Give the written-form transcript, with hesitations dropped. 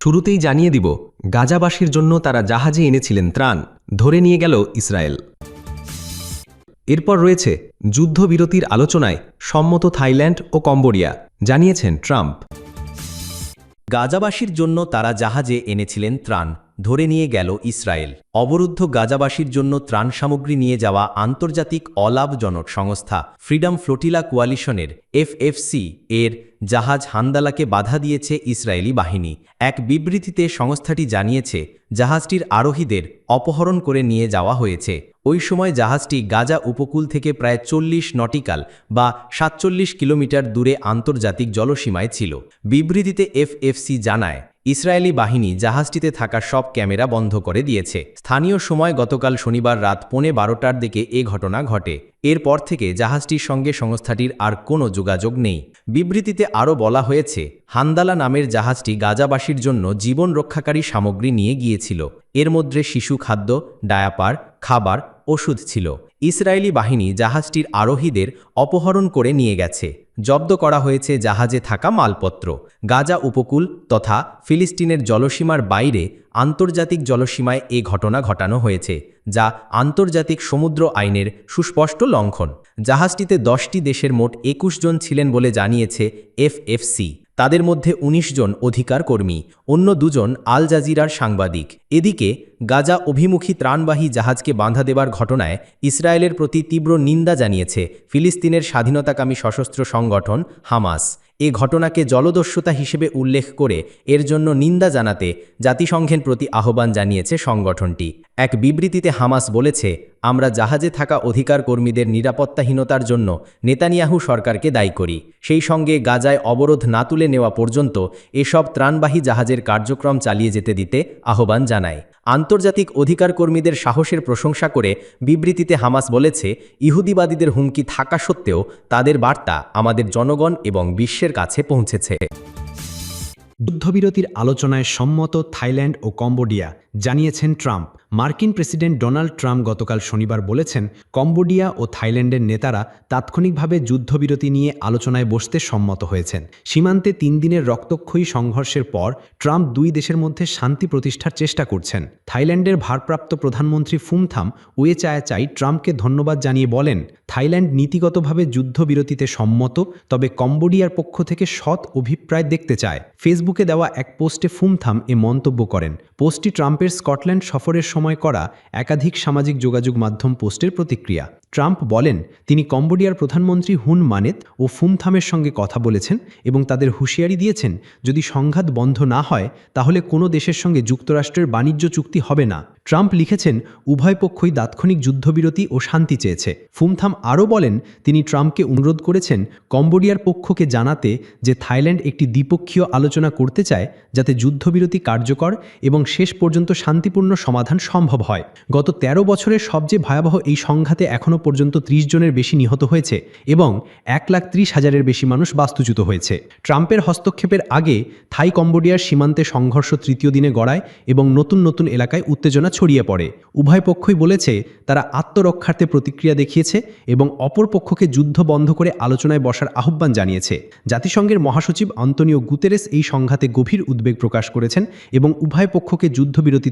শুরুতেই জানিয়ে দিব, গাজাবাসীর জন্য তারা জাহাজে এনেছিলেন ত্রাণ, ধরে নিয়ে গেল ইসরায়েল। এরপর রয়েছে যুদ্ধবিরতির আলোচনায় সম্মত থাইল্যান্ড ও কম্বোডিয়া, জানিয়েছেন ট্রাম্প। গাজাবাসীর জন্য তারা জাহাজে এনেছিলেন ত্রাণ, ধরে নিয়ে গেল ইসরায়েল। অবরুদ্ধ গাজাবাসীর জন্য ত্রাণ সামগ্রী নিয়ে যাওয়া আন্তর্জাতিক অলাভজনক সংস্থা ফ্রিডম ফ্লোটিলা কোয়ালিশনের এফএফসি এর জাহাজ হান্দালাকে বাধা দিয়েছে ইসরায়েলি বাহিনী। এক বিবৃতিতে সংস্থাটি জানিয়েছে, জাহাজটির আরোহীদের অপহরণ করে নিয়ে যাওয়া হয়েছে। ওই সময় জাহাজটি গাজা উপকূল থেকে প্রায় 40 নটিক্যাল বা 47 কিলোমিটার দূরে আন্তর্জাতিক জলসীমায় ছিল। বিবৃতিতে এফএফসি জানায়, ইসরায়েলি বাহিনী জাহাজটিতে থাকা সব ক্যামেরা বন্ধ করে দিয়েছে। স্থানীয় সময় গতকাল শনিবার রাত 11:15টার দিকে এ ঘটনা ঘটে। এরপর থেকে জাহাজটির সঙ্গে সংস্থাটির আর কোনো যোগাযোগ নেই। বিবৃতিতে আরও বলা হয়েছে, হান্দালা নামের জাহাজটি গাজাবাসীর জন্য জীবন রক্ষাকারী সামগ্রী নিয়ে গিয়েছিল। এর মধ্যে শিশু খাদ্য, ডায়াপার, খাবার, ওষুধ ছিল। ইসরায়েলি বাহিনী জাহাজটির আরোহীদের অপহরণ করে নিয়ে গেছে। জব্দ করা হয়েছে জাহাজে থাকা মালপত্র। গাজা উপকূল তথা ফিলিস্তিনের জলসীমার বাইরে আন্তর্জাতিক জলসীমায় এ ঘটনা ঘটানো হয়েছে, যা আন্তর্জাতিক সমুদ্র আইনের সুস্পষ্ট লঙ্ঘন। জাহাজটিতে 10টি দেশের মোট 21 জন ছিলেন বলে জানিয়েছে এফএফসি। তাদের মধ্যে 19 জন অধিকার কর্মী, অন্য 2 জন আল জাজিরার সাংবাদিক। এদিকে গাজা অভিমুখী ত্রাণবাহী জাহাজকে বাধা দেবার ঘটনায় ইসরায়েলের প্রতি তীব্র নিন্দা জানিয়েছে ফিলিস্তিনের স্বাধীনতাকামী সশস্ত্র সংগঠন হামাস। এ ঘটনাকে জলদস্যুতা হিসেবে উল্লেখ করে এর জন্য নিন্দা জানাতে জাতিসংঘের প্রতি আহ্বান জানিয়েছে সংগঠনটি। এক বিবৃতিতে হামাস বলেছে, আমরা জাহাজে থাকা অধিকার কর্মীদের নিরাপত্তাহীনতার জন্য নেতানিয়াহু সরকারকে দায়ী করি। সেই সঙ্গে গাজায় অবরোধ না তুলে নেওয়া পর্যন্ত এসব ত্রাণবাহী জাহাজের কার্যক্রম চালিয়ে যেতে দিতে আহ্বান জানায়। আন্তর্জাতিক অধিকার কর্মীদের সাহসের প্রশংসা করে বিবৃতিতে হামাস বলেছে, ইহুদিবাদীদের হুমকি থাকা সত্ত্বেও তাদের বার্তা আমাদের জনগণ এবং বিশ্বের কাছে পৌঁছেছে। যুদ্ধবিরতির আলোচনায় সম্মত থাইল্যান্ড ও কম্বোডিয়া, জানিয়েছেন ট্রাম্প। মার্কিন প্রেসিডেন্ট ডোনাল্ড ট্রাম্প গতকাল শনিবার বলেছেন, কম্বোডিয়া ও থাইল্যান্ডের নেতারা তাৎক্ষণিকভাবে যুদ্ধবিরতি নিয়ে আলোচনায় বসতে সম্মত হয়েছেন। সীমান্তে 3 দিনের রক্তক্ষয়ী সংঘর্ষের পর ট্রাম্প 2 দেশের মধ্যে শান্তি প্রতিষ্ঠার চেষ্টা করছেন। থাইল্যান্ডের ভারপ্রাপ্ত প্রধানমন্ত্রী ফুমথাম ওয়েচায়াচাই ট্রাম্পকে ধন্যবাদ জানিয়ে বলেন, থাইল্যান্ড নীতিগতভাবে যুদ্ধবিরতিতে সম্মত, তবে কম্বোডিয়ার পক্ষ থেকে সৎ অভিপ্রায় দেখতে চায়। ফেসবুকে দেওয়া এক পোস্টে ফুমথাম এ মন্তব্য করেন। পোস্টটি ট্রাম্পের স্কটল্যান্ড সফরের সময় করা একাধিক সামাজিক যোগাযোগ মাধ্যম পোস্টের প্রতিক্রিয়া। ট্রাম্প বলেন, তিনি কম্বোডিয়ার প্রধানমন্ত্রী হুন মানেত ও ফুমথামের সঙ্গে কথা বলেছেন এবং তাদের হুঁশিয়ারি দিয়েছেন, যদি সংঘাত বন্ধ না হয় তাহলে কোনো দেশের সঙ্গে যুক্তরাষ্ট্রের বাণিজ্য চুক্তি হবে না। ট্রাম্প লিখেছেন, উভয় পক্ষই তাৎক্ষণিক যুদ্ধবিরতি ও শান্তি চেয়েছে। ফুমথাম আরও বলেন, তিনি ট্রাম্পকে অনুরোধ করেছেন কম্বোডিয়ার পক্ষকে জানাতে যে থাইল্যান্ড একটি দ্বিপক্ষীয় আলোচনা করতে চায় যাতে যুদ্ধবিরতি কার্যকর এবং শেষ পর্যন্ত শান্তিপূর্ণ সমাধান সম্ভব হয়। গত 13 বছরের সবচেয়ে ভয়াবহ এই সংঘাতে এখনও পর্যন্ত 30 জনের বেশি নিহত হয়েছে এবং 1,30,000-এর বেশি মানুষ বাস্তুচ্যুত হয়েছে। ট্রাম্পের হস্তক্ষেপের আগে থাই কম্বোডিয়ার সীমান্তে সংঘর্ষ 3য় দিনে গড়ায় এবং নতুন নতুন এলাকায় উত্তেজনা ছড়িয়ে পড়ে। উভয় পক্ষই বলেছে তারা আত্মরক্ষার্থে প্রতিক্রিয়া দেখিয়েছে এবং অপর পক্ষকে যুদ্ধ বন্ধ করে আলোচনায় বসার আহ্বান জানিয়েছে। জাতিসংঘের মহাসচিব আন্তোনিও গুতেরেস এই সংঘাতে গভীর উদ্বেগ প্রকাশ করেছেন এবং উভয় পক্ষকে যুদ্ধবিরতি